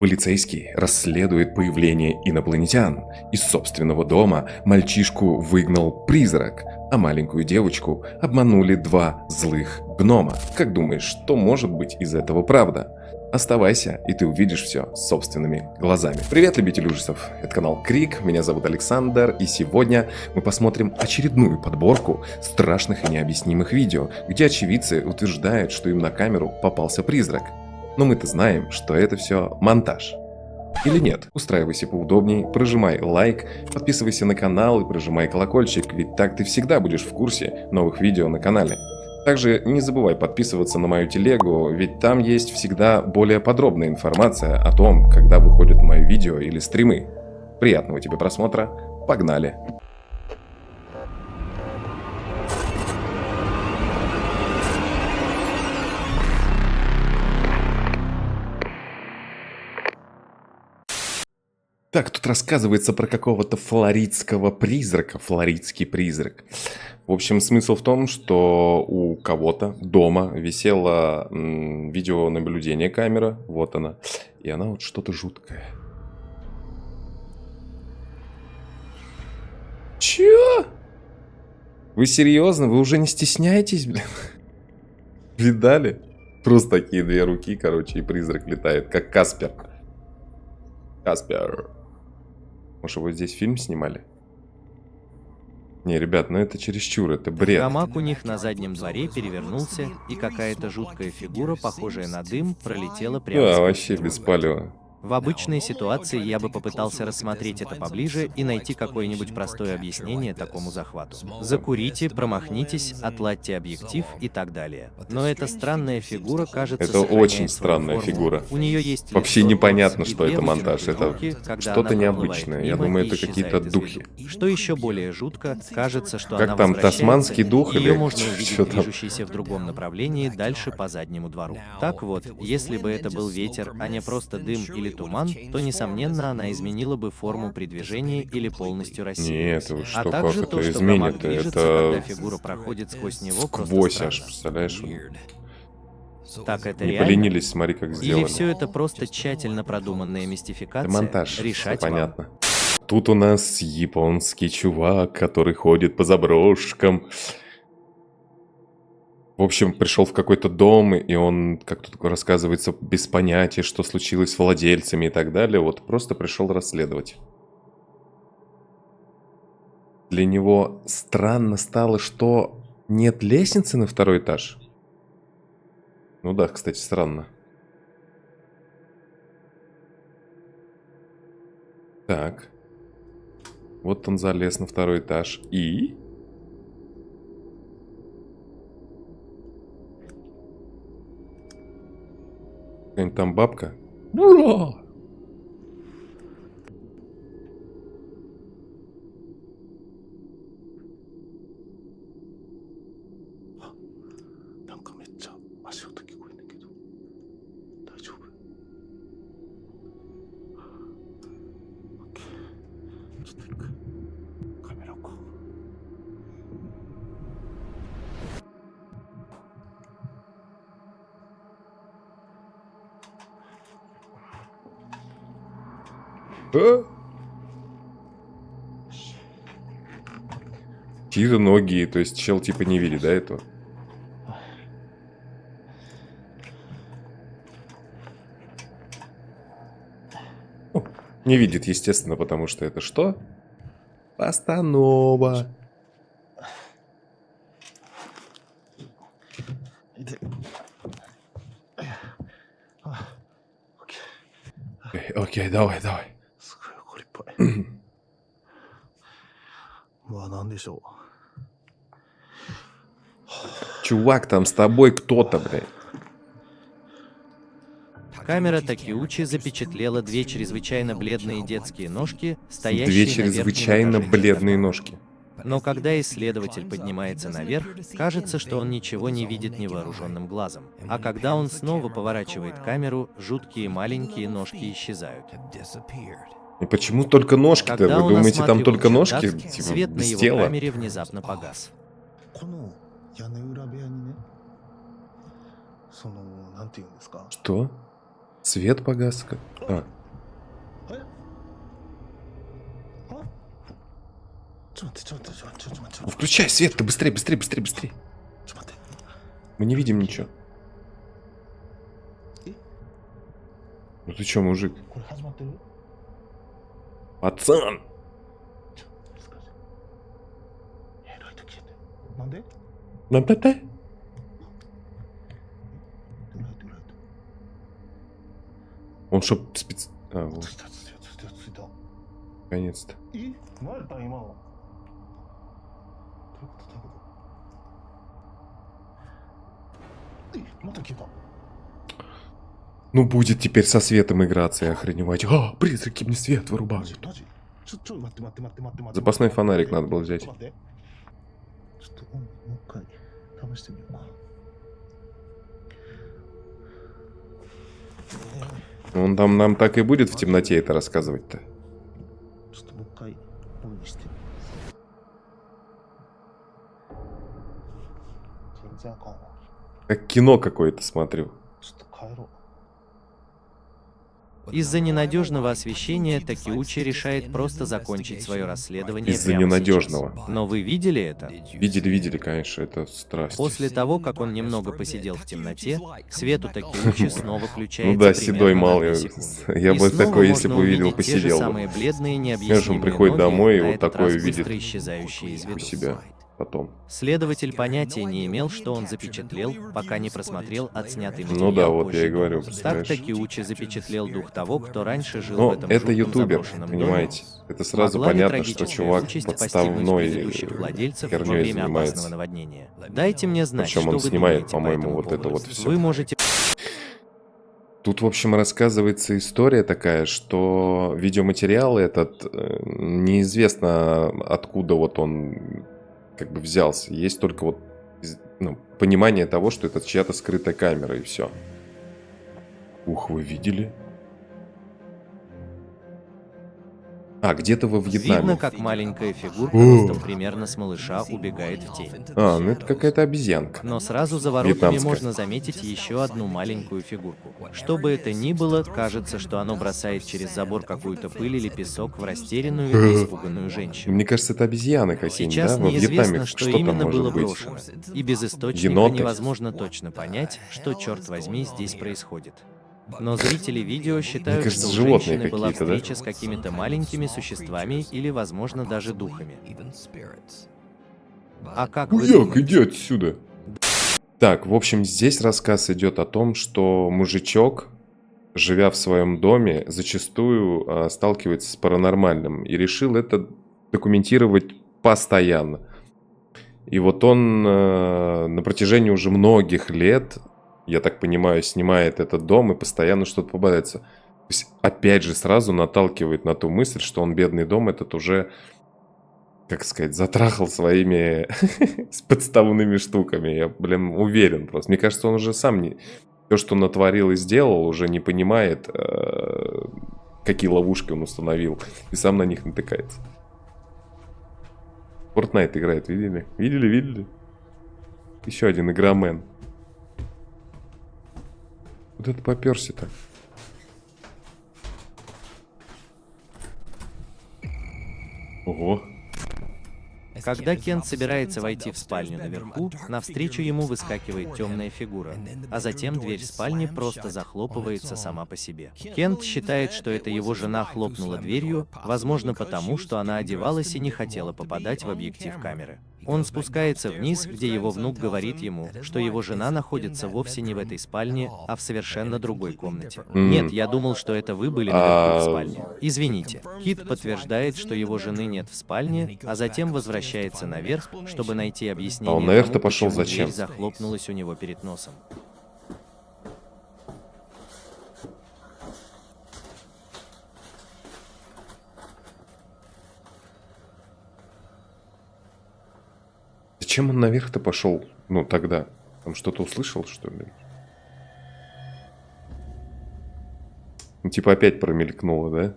Полицейский расследует появление инопланетян. Из собственного дома мальчишку выгнал призрак, а маленькую девочку обманули два злых гнома. Как думаешь, что может быть из этого правда? Оставайся, и ты увидишь все собственными глазами. Привет, любители ужасов! Это канал Крик, меня зовут Александр, и сегодня мы посмотрим очередную подборку страшных и необъяснимых видео, где очевидцы утверждают, что им на камеру попался призрак. Но мы-то знаем, что это все монтаж. Или нет? Устраивайся поудобней, прожимай лайк, подписывайся на канал и прожимай колокольчик, ведь так ты всегда будешь в курсе новых видео на канале. Также не забывай подписываться на мою телегу, ведь там есть всегда более подробная информация о том, когда выходят мои видео или стримы. Приятного тебе просмотра, погнали! Так, тут рассказывается про какого-то флоридского призрака, флоридский призрак. В общем, смысл в том, что у кого-то дома висела видеонаблюдение камера, вот она, и она вот что-то жуткое. Чё? Вы серьезно? Вы уже не стесняетесь, блин? Видали? Просто такие две руки, короче, и призрак летает, как Каспер. Каспер. Может, его здесь фильм снимали? Не, ребят, ну это чересчур, это бред. Гамак у них на заднем дворе перевернулся, и какая-то жуткая фигура, похожая на дым, пролетела прямо Да, сквозь вообще него. без палева. В обычной ситуации я бы попытался рассмотреть это поближе и найти какое-нибудь простое объяснение такому захвату. Закурите, промахнитесь, отладьте объектив и так далее. Но эта странная фигура, кажется, Это сохраняет очень свою странная форму. фигура. У нее есть Вообще лицо, непонятно, нос и что это две монтаж. вытянутые Это руки, когда что-то она проплывает необычное. Я мимо думаю, и это какие-то исчезает из духи. виду. Что еще более жутко, кажется, что Как она там, возвращается, тасманский дух ее или можно увидеть что там? движущейся в другом направлении дальше по заднему двору. Так вот, если бы это был ветер, а не просто дым или туман, то, несомненно, она изменила бы форму при движении или полностью рассеялась. Нет, вы А что, также как то, это что гамак изменит? движется, когда Это фигура проходит сквозь него, просто сквозь странно. аж, представляешь? Так это Не реально? поленились, смотри, как Или сделали. все это просто тщательно продуманная Это мистификация? монтаж, все Решать вам. понятно. Тут у нас японский чувак, который ходит по заброшкам. В общем, пришел в какой-то дом, и он, как тут рассказывается, без понятия, что случилось с владельцами и так далее, вот просто пришел расследовать. Для него странно стало, что нет лестницы на второй этаж. Ну да, кстати, странно. Так. Вот он залез на второй этаж. И? Какая-нибудь там бабка? Бра! А? Чьи-то ноги, то есть чел типа не видит, да, этого? Ну, не видит, естественно, потому что это что? Постанова. Окей, давай, давай. すごい怒りっぽい。うわ、なんでしょう。 Чувак, там с тобой кто-то, блядь. Камера Такеучи запечатлела две чрезвычайно бледные детские ножки, Две стоящие на верхнем чрезвычайно этаже бледные чердака. ножки. Но когда исследователь поднимается наверх, кажется, что он ничего не видит невооруженным глазом. А когда он снова поворачивает камеру, жуткие маленькие ножки исчезают. И почему только ножки-то? Когда Вы он думаете, там осматривал только ножки? чердак, Типа, свет на без его тела? камере внезапно погас. この屋根裏部屋にね、なんていうんですか。 Что? Свет погас? А, Ну, включай свет, ты быстрее, быстрее, быстрее, быстрее. Мы не видим ничего. Ну ты чё, мужик? Пацан! На ПТ? Он что, спец... А, вот, наконец-то. Ну будет теперь со светом играться и охреневать. А, призраки мне свет вырубают. Запасной фонарик надо было взять. Он там нам так и будет в темноте это рассказывать-то. Как кино какое-то смотрю. Из-за ненадежного освещения Такеучи решает просто закончить свое расследование Из-за прямо ненадежного. сейчас. Но вы видели это? Видели, конечно, это страсть. После того, как он немного посидел в темноте, свет у Такеучи снова включается Ну да, примерно седой на малый. 2 секунды. Я И бы снова такой, если можно бы увидел, увидеть те же посидел бы. самые бледные, Знаешь, необъяснимые он приходит ноги, домой и на вот этот такое раз видит быстро исчезающие из у виду. себя потом. Следователь понятия не имел, что он запечатлел, пока не просмотрел отснятый материал Ну да, вот позже я и говорю, дома. Так представляешь? Такеучи запечатлел дух того, кто раньше жил в Но этом это жутком ютубер, заброшенном понимаете? доме. Это сразу Могла ли понятно, что трагическая чувак участь постигнуть подставной предыдущих владельцев во херней время опасного занимается. наводнения? Дайте мне знать, Причем что он вы снимает, думаете по по-моему, этому вот это поводу. вот все. Вы можете... Тут, в общем, рассказывается история такая, что видеоматериал этот неизвестно откуда вот он как бы взялся. Есть только вот ну, понимание того, что это чья-то скрытая камера и все. Ух, вы видели? А, где-то во Вьетнаме. Видно, как маленькая фигурка О. ростом примерно с малыша убегает в тень. А, ну это какая-то обезьянка. Но сразу за воротами Вьетнамская. можно заметить еще одну маленькую фигурку. Что бы это ни было, кажется, что оно бросает через забор какую-то пыль или песок в растерянную и испуганную женщину. Мне кажется, это обезьяны какие-нибудь, Сейчас да? Во Вьетнаме неизвестно, что что там именно было может быть? брошено, и без источника Еноты? невозможно точно понять, что, черт возьми, здесь происходит. Но зрители видео считают, кажется, что у животные женщины была какие-то, да? встреча с какими-то маленькими существами или, возможно, даже духами. А как вы Хуяк, думаете? иди отсюда. Так, в общем, здесь рассказ идет о том, что мужичок, живя в своем доме, зачастую сталкивается с паранормальным и решил это документировать постоянно. И вот он на протяжении уже многих лет, я так понимаю, снимает этот дом и постоянно что-то попадается. То есть, опять же, сразу наталкивает на ту мысль, что он бедный дом этот уже, как сказать, затрахал своими с подставными штуками. Я, блин, уверен просто. Мне кажется, он уже сам не... То, что натворил и сделал, уже не понимает, какие ловушки он установил. И сам на них натыкается. Fortnite играет, видели? Видели? Еще один игромен. Вот это попёрся-то. Ого. Когда Кент собирается войти в спальню наверху, навстречу ему выскакивает темная фигура, а затем дверь спальни просто захлопывается сама по себе. Кент считает, что это его жена хлопнула дверью, возможно потому, что она одевалась и не хотела попадать в объектив камеры. Он спускается вниз, где его внук говорит ему, что его жена находится вовсе не в этой спальне, а в совершенно другой комнате. Нет, я думал, что это вы были наверху в спальне. Извините. Кит подтверждает, что его жены нет в спальне, а затем возвращается наверх, чтобы найти объяснение А он наверх-то тому, пошел почему зачем? дверь захлопнулась у него перед носом. Зачем он наверх-то пошел? Ну, тогда. Там что-то услышал, что ли? Ну, типа опять промелькнуло, да?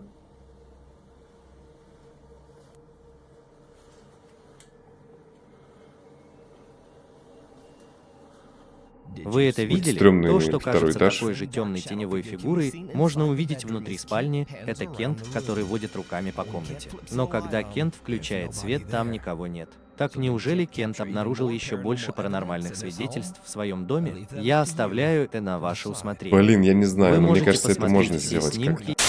Вы это Будет видели? стрёмный То, что второй кажется этаж. такой же темной теневой фигурой, можно увидеть внутри спальни. Это Кент, который водит руками по комнате. Но когда Кент включает свет, там никого нет. Так неужели Кент обнаружил еще больше паранормальных свидетельств в своем доме? Я оставляю это на ваше усмотрение. Блин, я не знаю, Вы но мне можете кажется, это посмотреть можно все сделать снимки. как-то.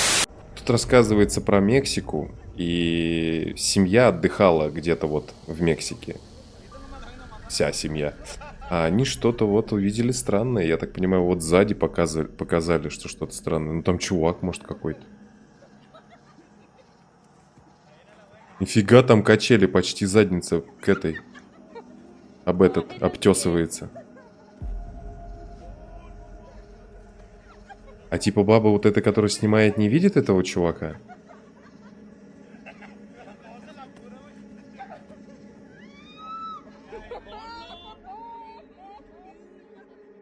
Тут рассказывается про Мексику, и семья отдыхала где-то вот в Мексике. Вся семья. А они что-то вот увидели странное. Я так понимаю, вот сзади показали, что что-то странное. Ну там чувак, может, какой-то. Нифига там качели, почти задница к этой. Об этот обтесывается. А типа баба вот эта, которая снимает, не видит этого чувака?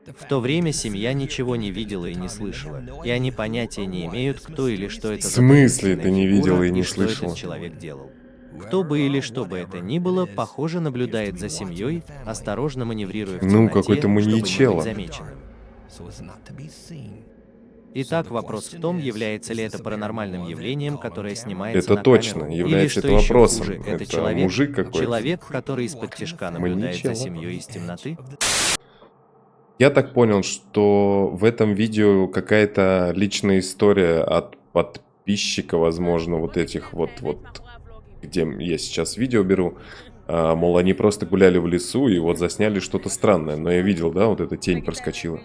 В то время семья ничего не видела и не слышала, и они понятия не имеют, кто или что это В за смысле ты таинственная не видела фигура и не что слышала? этот человек делал. Кто бы или что бы это ни было, похоже, наблюдает за семьей, осторожно маневрируя в Ну, темноте, какой-то чтобы не маньячелло. быть замеченным. Итак, вопрос в том, является ли это паранормальным явлением, которое снимается Это на точно, камеру, является или, это что еще вопросом. хуже, это Это человек, мужик какой-то. человек, который из-под тишка наблюдает за Маньячелло. семьей из темноты. Я так понял, что в этом видео какая-то личная история от подписчика, возможно, вот этих вот, где я сейчас видео беру. Мол, они просто гуляли в лесу и вот засняли что-то странное. Но я видел, да, вот эта тень проскочила.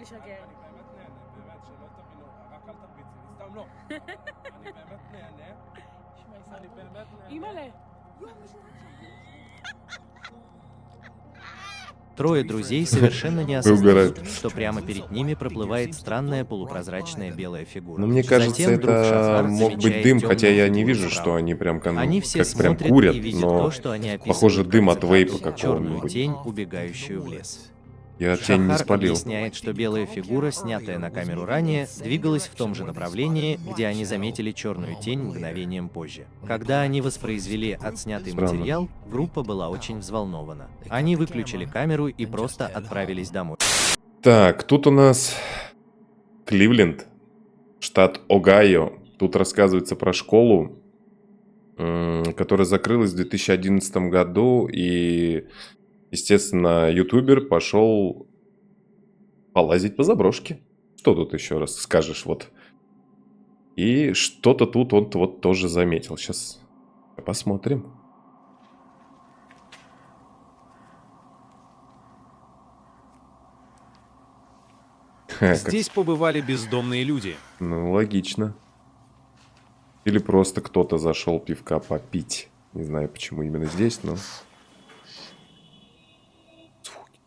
Трое друзей совершенно не Угорают. осознают, что прямо перед ними проплывает странная полупрозрачная белая фигура. Но мне кажется, Затем вдруг это Шахар мог быть замечает дым, хотя темную я не фигуру вижу, справа. что они прям Они все как прям смотрят курят, и видят но то, что они описывают похоже, дым как от вейпа закату, черную какого-нибудь. тень, убегающую в лес. Я тень не Шахар спалил. объясняет, что белая фигура, снятая на камеру ранее, двигалась в том же направлении, где они заметили черную тень мгновением позже. Когда они воспроизвели отснятый Странно. материал, группа была очень взволнована. Они выключили камеру и просто отправились домой. Так, тут у нас Кливленд, штат Огайо. Тут рассказывается про школу, которая закрылась в 2011 году, и, естественно, ютубер пошел полазить по заброшке. Что тут еще раз скажешь, вот. И что-то тут он вот тоже заметил. Сейчас посмотрим. Здесь побывали бездомные люди. Ну, логично. Или просто кто-то зашел пивка попить. Не знаю, почему именно здесь, но... Звуки.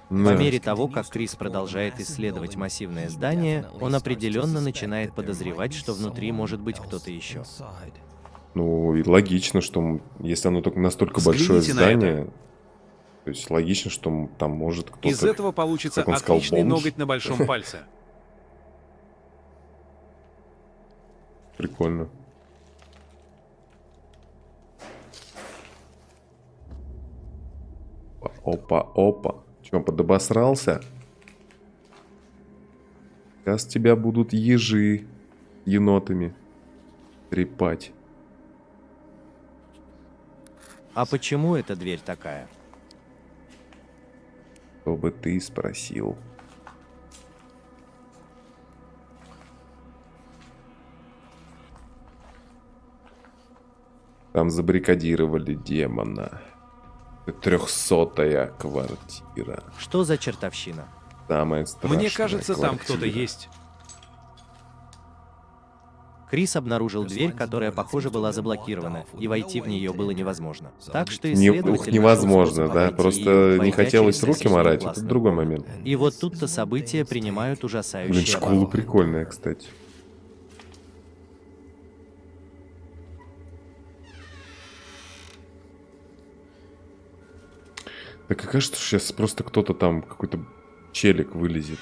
По Да. мере того, как Крис продолжает исследовать массивное здание, он определенно начинает подозревать, что внутри может быть кто-то еще. Ну, и логично, что если оно только настолько большое Взгляните на здание, то есть логично, что там может кто-то... Из этого получится как он сказал, отличный бомж. ноготь на большом пальце. Прикольно. Опа, опа. Че, подобосрался? Сейчас тебя будут ежи енотами трепать. А почему эта дверь такая? Что бы ты спросил? Там забаррикадировали демона. 300-я квартира. Что за чертовщина? Самая страшная Мне кажется, там квартира. кто-то есть. Крис обнаружил дверь, которая, похоже, была заблокирована, и войти в нее было невозможно. Так что Не, исследователь невозможно, нашел способ да? обойти Просто ее, не войдя хотелось через руки соседнюю морать. Это классную другой комнату. момент. И вот тут-то события принимают ужасающие Блин, школа обороты. прикольная, кстати. Так и кажется, что сейчас просто кто-то там, какой-то челик вылезет.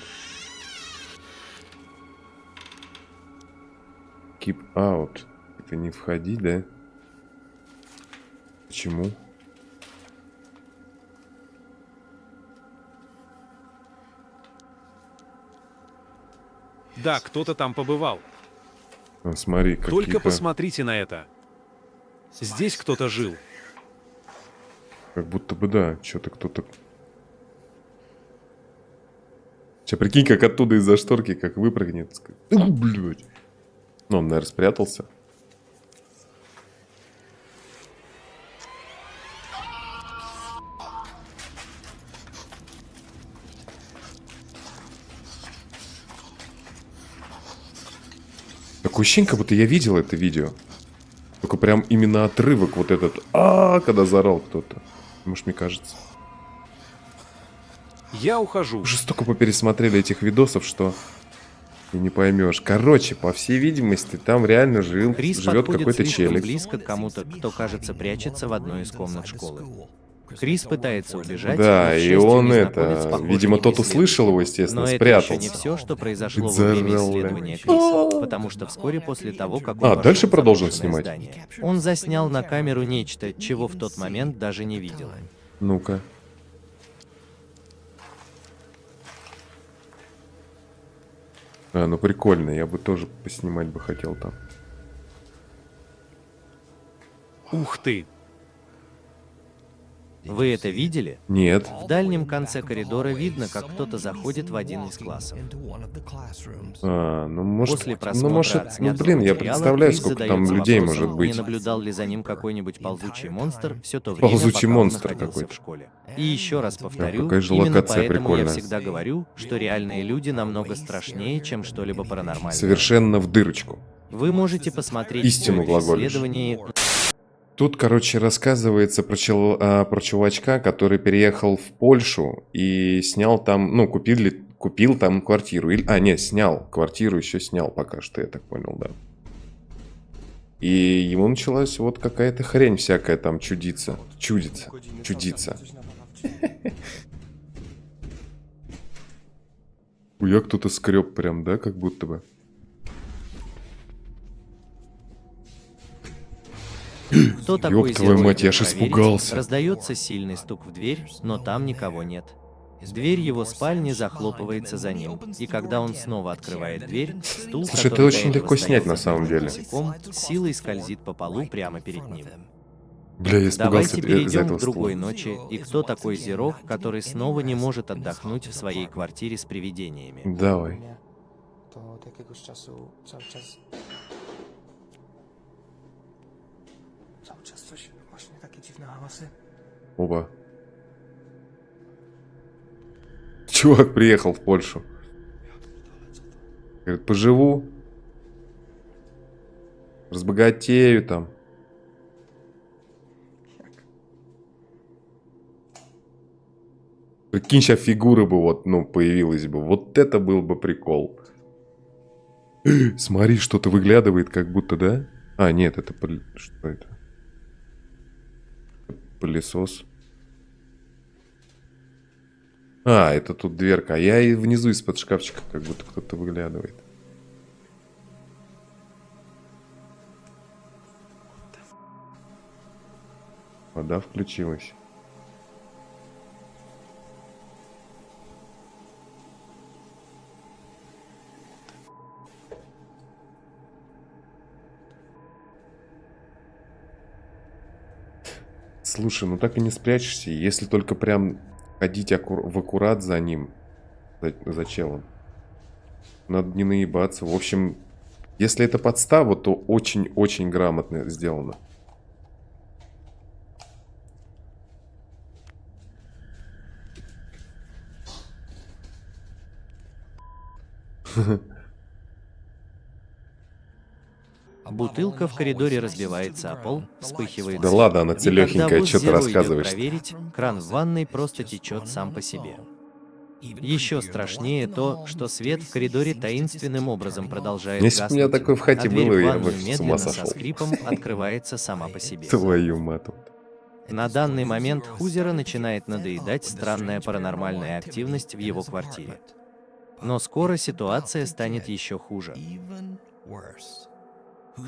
Keep out. Это не входи, да? Почему? Да, кто-то там побывал. А, смотри, Только какие-то... посмотрите на это. Здесь кто-то жил. Как будто бы да, что-то кто-то... Сейчас прикинь, как оттуда из-за шторки, как выпрыгнет. Блядь. Ну, он, наверное, спрятался. Такое ощущение, как будто я видел это видео. Только прям именно отрывок вот этот. Когда заорал кто-то. Может, мне кажется. Я ухожу. Уже столько попересмотрели этих видосов, что и не поймешь. Короче, по всей видимости, там реально Крис живет подходит какой-то слишком челик. близко к кому-то, кто, кажется, прячется в одной из комнат школы. Крис пытается убежать, Да, но, к и счастью, он не находит это... спокойной Видимо, тот преследователя. услышал его, естественно, Но это спрятался. еще не все, что произошло во Заорал, время бля. исследования Криса, потому что вскоре после того, как он вошел дальше в продолжим заброшенное снимать? здание, он заснял на камеру нечто, чего в тот момент даже не видел. Ну-ка. Ну прикольно, я бы тоже поснимать бы хотел там. Ух ты. Вы это видели? Нет. В дальнем конце коридора видно, как кто-то заходит в один из классов. Ну может... После Ну просмотра может... Ну отснятого блин, я материала представляю, Крис сколько там задается людей вопросом, может быть. Не наблюдал ли за ним какой-нибудь ползучий монстр все то время, Ползучий пока монстр он находился какой-то. в школе. И еще раз повторю, какая же именно локация поэтому я прикольная. всегда говорю, что реальные люди намного страшнее, чем что-либо паранормальное. Совершенно в дырочку. Вы можете посмотреть Истину полное глаголишь. исследование. Тут, короче, рассказывается про чувачка, который переехал в Польшу и снял там, ну, купил там квартиру. Нет, снял квартиру, еще снял пока что, я так понял, да. И ему началась вот какая-то хрень всякая там чудиться. Чудиться. Хуя кто-то скреб прям, да, как будто бы. Кто такой Ёб твою Зеро, мать, я идет ж проверить. испугался. Раздается сильный стук в дверь, но там никого нет. Дверь его спальни захлопывается за ним, и когда он снова открывает дверь, стул, Слушай, это который очень до этого легко снять стоял на самом деле. босиком, силой скользит по полу прямо перед ним. Бля, я испугался Давайте из-за перейдем этого к другой стула. ночи, и кто такой Зерох, который снова не может отдохнуть в своей квартире с привидениями. Давай. To od jakiegoś czasu cały czas coś, właśnie takie dziwne hałasy. Оба. Чувак приехал в Польшу. Говорит, поживу. Разбогатею там. Прикинь, сейчас фигура бы вот, ну, появилась бы. Вот это был бы прикол. Смотри, что-то выглядывает, как будто, да? А, нет, это... Что это? Пылесос. А, это тут дверка. А я и внизу из-под шкафчика как будто кто-то выглядывает. Вода включилась. Слушай, ну так и не спрячешься, если только прям ходить в аккурат за ним, за челом. Надо не наебаться. В общем, если это подстава, то очень-очень грамотно сделано. Бутылка в коридоре разбивается о пол, вспыхивает. Да свет. ладно, она И целёхенькая, когда босс чё ты Зеро идёт рассказываешь? проверить, кран в ванной просто течет сам по себе. Еще страшнее то, что свет в коридоре таинственным образом продолжает Если бы у меня гаснуть, такое в хате а дверь было, в я ванную бы с ума медленно сошел. со скрипом открывается сама по себе. Твою мату. На данный момент Хузера начинает надоедать странная паранормальная активность в его квартире. Но скоро ситуация станет еще хуже.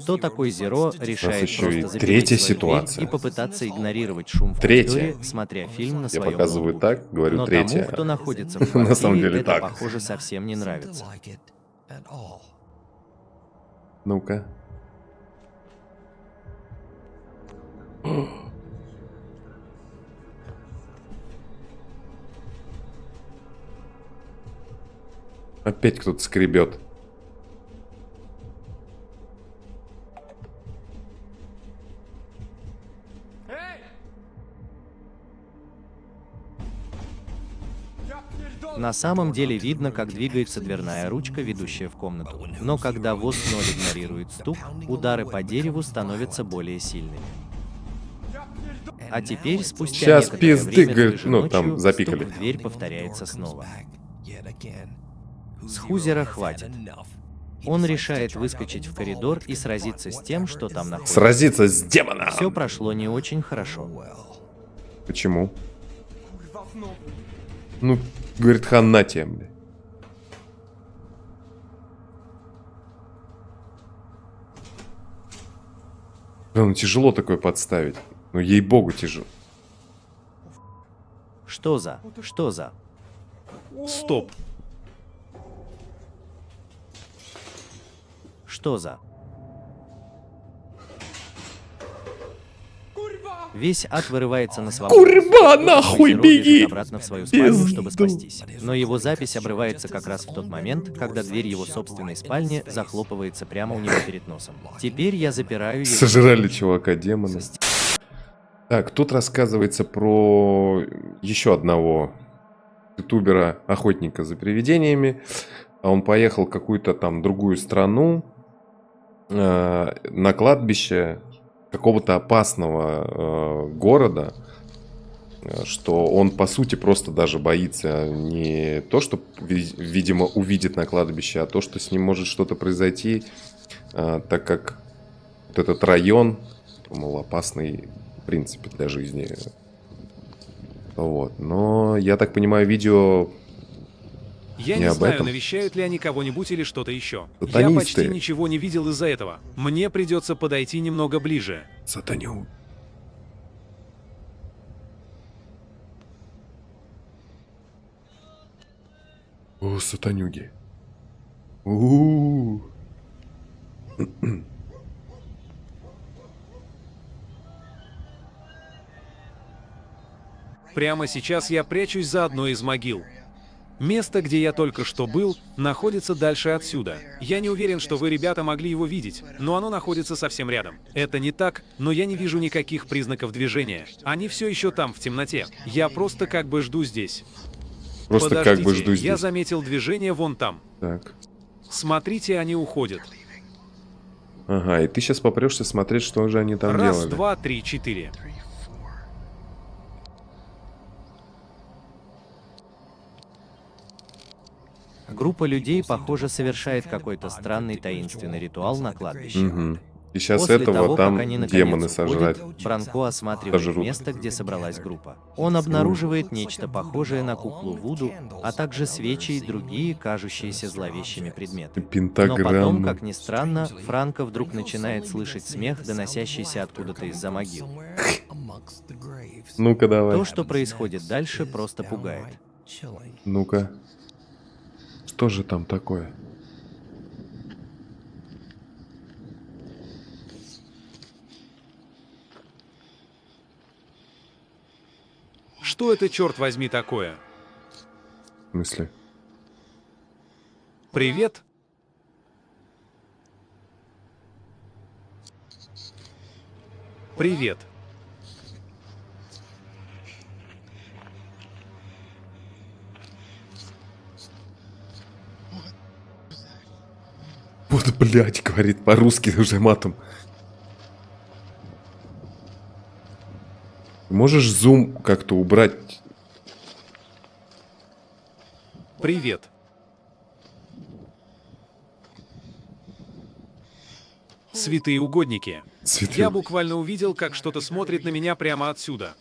Кто такой Зеро, решает еще просто и запереть третья свою ситуация. дверь и попытаться игнорировать шум в Третья. коридоре, смотря фильм на Я своем показываю ноутбуке. так, говорю Но третья. тому, кто находится в На самом квартире, деле это, так. похоже, совсем не нравится. Ну-ка. Опять кто-то скребет. На самом деле видно, как двигается дверная ручка, ведущая в комнату. Но когда ВОЗ 0 игнорирует стук, удары по дереву становятся более сильными. А теперь, спустя Щас некоторое пизды, время, той говорит, же ну, там ночью, запикали. стук в дверь повторяется снова. С Хузера хватит. Он решает выскочить в коридор и сразиться с тем, что там находится. Сразиться с демоном. Все прошло не очень хорошо. Почему? Ну, говорит, хана тебе, бля. Ну, тяжело такое подставить. Ну, ей-богу, тяжело. Что за? Что за? Стоп. Что за? Весь ад вырывается на свободу. Курва, нахуй, Зеро бежит беги! обратно в свою спальню, чтобы Пизду. спастись. Но его запись обрывается как раз в тот момент, когда дверь его собственной спальни захлопывается прямо у него перед носом. Теперь я запираю его. Сожрали чувака демона. Так, тут рассказывается про еще одного ютубера-охотника за привидениями. Он поехал в какую-то там другую страну на кладбище какого-то опасного города, что он, по сути, просто даже боится не то, что, видимо, увидит на кладбище, а то, что с ним может что-то произойти, так как вот этот район, мол, опасный, в принципе, для жизни. Вот. Но, я так понимаю, видео Я не не об знаю, этом. навещают ли они кого-нибудь или что-то еще. Я Сатанисты. почти ничего не видел из-за этого. Мне придется подойти немного ближе. Сатаню. О, сатанюги. У-у-у. Прямо сейчас я прячусь за одной из могил. Место, где я только что был, находится дальше отсюда. Я не уверен, что вы, ребята, могли его видеть, но оно находится совсем рядом. Это не так, но я не вижу никаких признаков движения. Они все еще там, в темноте. Я просто как бы жду здесь. Просто Подождите, как бы жду я здесь. заметил движение вон там. Так. Смотрите, они уходят. Ага, и ты сейчас попрешься смотреть, что же они там Раз, делали. два, три, четыре. Группа людей, похоже, совершает какой-то странный таинственный ритуал на кладбище. Угу. И сейчас После этого того, там как они наконец демоны уходят, сожрать. Бранко осматривает Сожрут. место, где собралась группа. Он обнаруживает нечто похожее на куклу Вуду, а также свечи и другие, кажущиеся зловещими предметы. Но потом, Пентаграммы. как ни странно, Франко вдруг начинает слышать смех, доносящийся откуда-то из-за могил. Ну-ка давай. То, что происходит дальше, просто пугает. Ну-ка. Что же там такое? Что это, черт возьми, такое? В смысле? Привет? Привет. Вот, блядь, говорит по-русски уже матом. Можешь зум как-то убрать? Привет. Святые угодники. Цветы. Я буквально увидел, как что-то смотрит на меня прямо отсюда.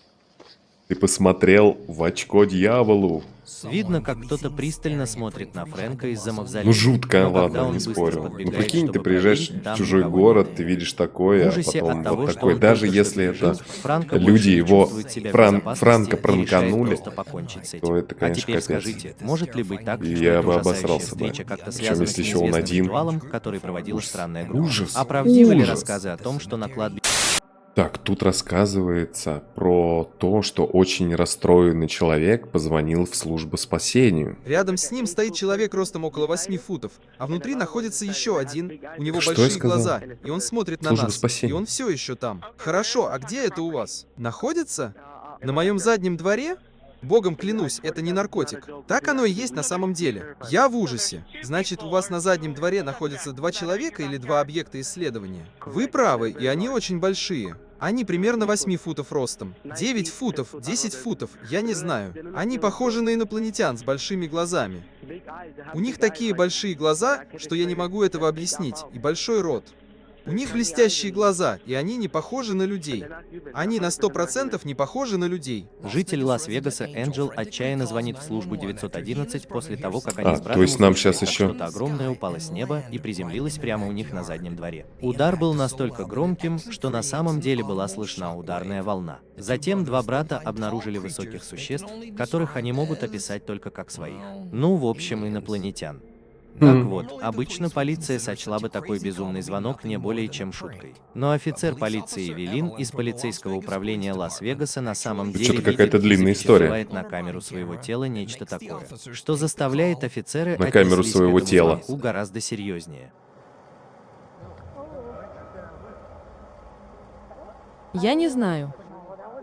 Ты посмотрел в очко дьяволу. Видно, как кто-то пристально смотрит на Фрэнка из-за мавзолея. Ну жутко, Но когда ладно, он не быстро спорю. Ну подбегает, прикинь, ты чтобы приезжаешь проверить, в там чужой никого город, нет. ты видишь В такое, а ужасе потом от того, вот что такой. он Даже только если что это пережил, Франко люди больше не его чувствует себя в Франка безопасности и решает пранканули, просто покончить с этим. то это, А конечно, теперь капец. скажите, может ли быть так, И что я эта бы ужасающая обосрался бы. встреча как-то Причем, связана с если еще он неизвестным один. ритуалом, который проводила Ужас. странная группа? Ужас. А правдивы ли Ужас. рассказы о том, что на кладбище Так, тут рассказывается про то, что очень расстроенный человек позвонил в службу спасению. Рядом с ним стоит человек ростом около 8 футов, а внутри находится еще один. У него Что я большие сказал? глаза, и он смотрит на Служба нас. спасения. И он все еще там. Хорошо, а где это у вас? Находится? На моем заднем дворе? Богом клянусь, это не наркотик. Так оно и есть на самом деле. Я в ужасе. Значит, у вас на заднем дворе находятся 2 человека или 2 объекта исследования? Вы правы, и они очень большие. Они примерно 8 футов ростом. 9 футов, 10 футов, я не знаю. Они похожи на инопланетян с большими глазами. У них такие большие глаза, что я не могу этого объяснить, и большой рот. У них блестящие глаза, и они не похожи на людей. Они на 100% не похожи на людей. житель Лас-Вегаса Энджел отчаянно звонит в службу 911 после того, как они с то братом есть нам услышали, щас как еще- что-то огромное упало с неба и приземлилось прямо у них на заднем дворе. Удар был настолько громким, что на самом деле была слышна ударная волна. Затем 2 брата обнаружили высоких существ, которых они могут описать только как своих. Ну, в общем, инопланетян. Так вот, обычно полиция сочла бы такой безумный звонок не более чем шуткой. Но офицер полиции Велин из полицейского управления Лас-Вегаса на самом деле что-то какая-то видит и длинная история. запечатлевает на камеру своего тела нечто такое, что заставляет офицера На камеру отнеслись к своего этому тела. звонку гораздо серьезнее. Я не знаю.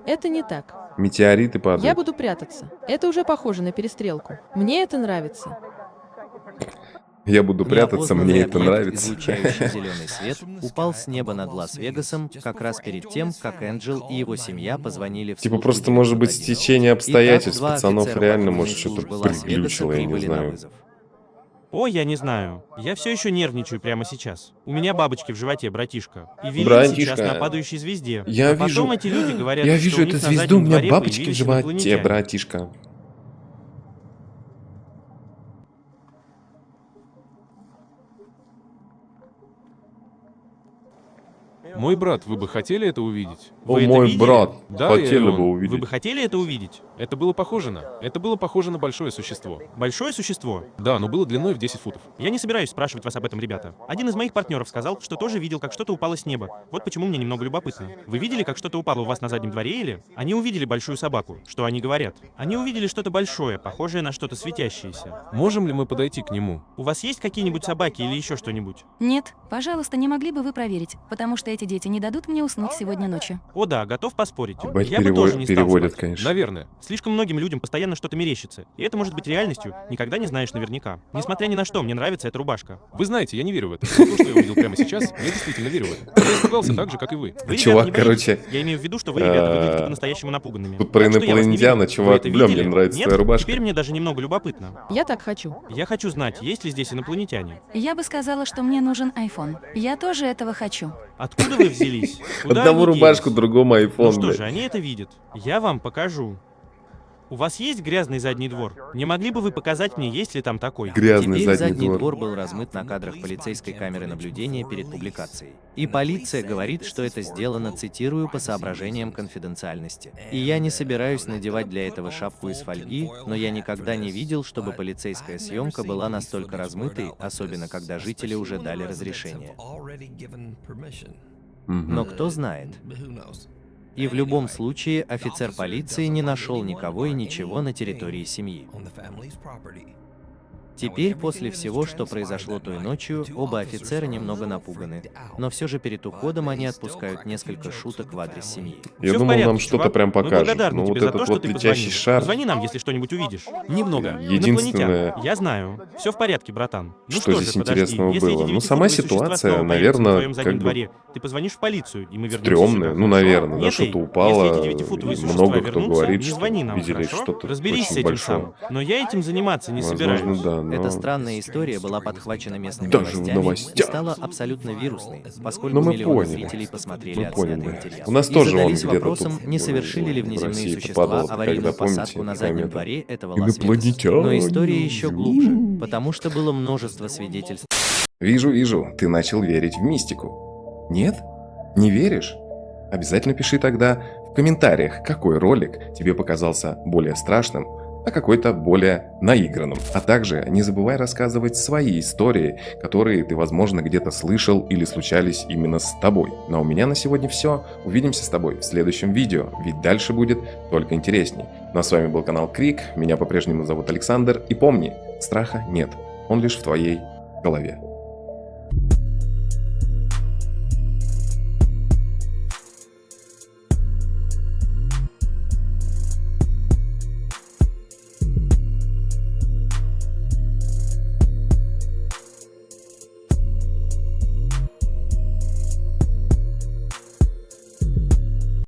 Это не так. Метеориты падают. Я буду прятаться. Это уже похоже на перестрелку. Мне это нравится. Я буду прятаться, мне Неопознанный это объект, нравится. излучающий зеленый свет, упал с неба над Лас-Вегасом как раз перед тем, как Энджел и его семья позвонили в Типа службу просто может быть 911. стечение обстоятельств, Итак, 2 пацанов офицера реально патрульной может что-то службы Лас-Вегаса приглючило, я не прибыли на знаю. вызов. О, я не знаю. Я все еще нервничаю прямо сейчас. У меня бабочки в животе, братишка. И Велин Братишка, сейчас на падающей звезде. Я А потом вижу- эти люди говорят, Я что вижу у них эту на звезду, у заднем меня дворе бабочки в появились животе, инопланетяне. братишка. Мой брат, вы бы хотели это увидеть? О, Вы это мой видели? брат, Да, я и хотели он. бы Вы увидеть. бы хотели это увидеть? Это было похоже на... Это было похоже на большое существо. Большое существо? Да, но было длиной в 10 футов. Я не собираюсь спрашивать вас об этом, ребята. Один из моих партнеров сказал, что тоже видел, как что-то упало с неба. Вот почему мне немного любопытно. Вы видели, как что-то упало у вас на заднем дворе или? Они увидели большую собаку. Что они говорят? Они увидели что-то большое, похожее на что-то светящееся. Можем ли мы подойти к нему? У вас есть какие-нибудь собаки или еще что-нибудь? Нет, пожалуйста, не могли бы вы проверить, потому что эти дети не дадут мне уснуть сегодня ночью. О да, готов поспорить. Ебать, Я бы тоже не стал переводят, спать. конечно. Наверное. Слишком многим людям постоянно что-то мерещится. И это может быть реальностью, никогда не знаешь наверняка. Несмотря ни на что, мне нравится эта рубашка. Вы знаете, я не верю в это. Но то, что я увидел прямо сейчас, я действительно верю в это. Я испугался так же, как и вы. Вы, ребята, Чувак, не боитесь? короче, Я имею в виду, что вы, ребята, выглядите по-настоящему напуганными. тут про Так что я вас не инопланетяна, виню. чувак, Вы это бля, мне видели? нравится Нет? твоя рубашка. Теперь мне даже немного любопытно. Я так хочу. Я хочу знать, есть ли здесь инопланетяне. Я бы сказала, что мне нужен iPhone. Я тоже этого хочу. Откуда вы взялись? Куда Одному они рубашку, делись? другому Ну айфон, что блядь. же, они это видят. Я вам покажу. У вас есть грязный задний двор? Не могли бы вы показать мне, есть ли там такой? Грязный Теперь задний двор. двор был размыт на кадрах полицейской камеры наблюдения перед публикацией. И полиция говорит, что это сделано, цитирую, по соображениям конфиденциальности. И я не собираюсь надевать для этого шапку из фольги, но я никогда не видел, чтобы полицейская съемка была настолько размытой, особенно когда жители уже дали разрешение. Мгм. Но кто знает? И в любом случае офицер полиции не нашел никого и ничего на территории семьи. Теперь, после всего, что произошло той ночью, оба офицера немного напуганы. Но все же перед уходом они отпускают несколько шуток в адрес семьи. Я Всё в думал, порядке, нам что-то чувак. прям Мы покажут. благодарны Ну вот тебе за этот то, что вот ты летящий позвонил. шар. Позвони нам, если что-нибудь увидишь. Немного. Единственное, Инопланетян. Я знаю. Все в порядке, братан. Ну что же, здесь подожди. интересного Если эти было? Ну, 9-футовые сама существа ситуация, снова появятся наверное, на твоем заднем как бы дворе, ты позвонишь в полицию, и мы вернемся стрёмная. сюда. Ну, наверное, да, Нет, что-то эй, упало. Если эти 9-футовые существа Много кто вернутся, говорит, не что звони нам, видели хорошо? что-то Разберись очень с этим большое. сам. Но я этим заниматься не Возможно, собираюсь. да, но... Эта странная история была подхвачена местными Даже в новостями и новостях. стала абсолютно вирусной, поскольку Ну, мы миллионы поняли. зрителей посмотрели Мы поняли, отснятый да. материал. У нас И тоже он задались где-то вопросом, тут не совершили ли в внеземные России существа попадал, аварийную когда, помните, посадку на заднем комета. дворе этого Лас-Вегаса. Инопланетяне. Но история еще глубже, потому что было множество свидетельств. Вижу, ты начал верить в мистику. Нет? Не веришь? Обязательно пиши тогда в комментариях, какой ролик тебе показался более страшным, а какой-то более наигранным. А также не забывай рассказывать свои истории, которые ты, возможно, где-то слышал или случались именно с тобой. Ну а у меня на сегодня все. Увидимся с тобой в следующем видео, ведь дальше будет только интересней. Ну а с вами был канал Крик, меня по-прежнему зовут Александр. И помни, страха нет, он лишь в твоей голове.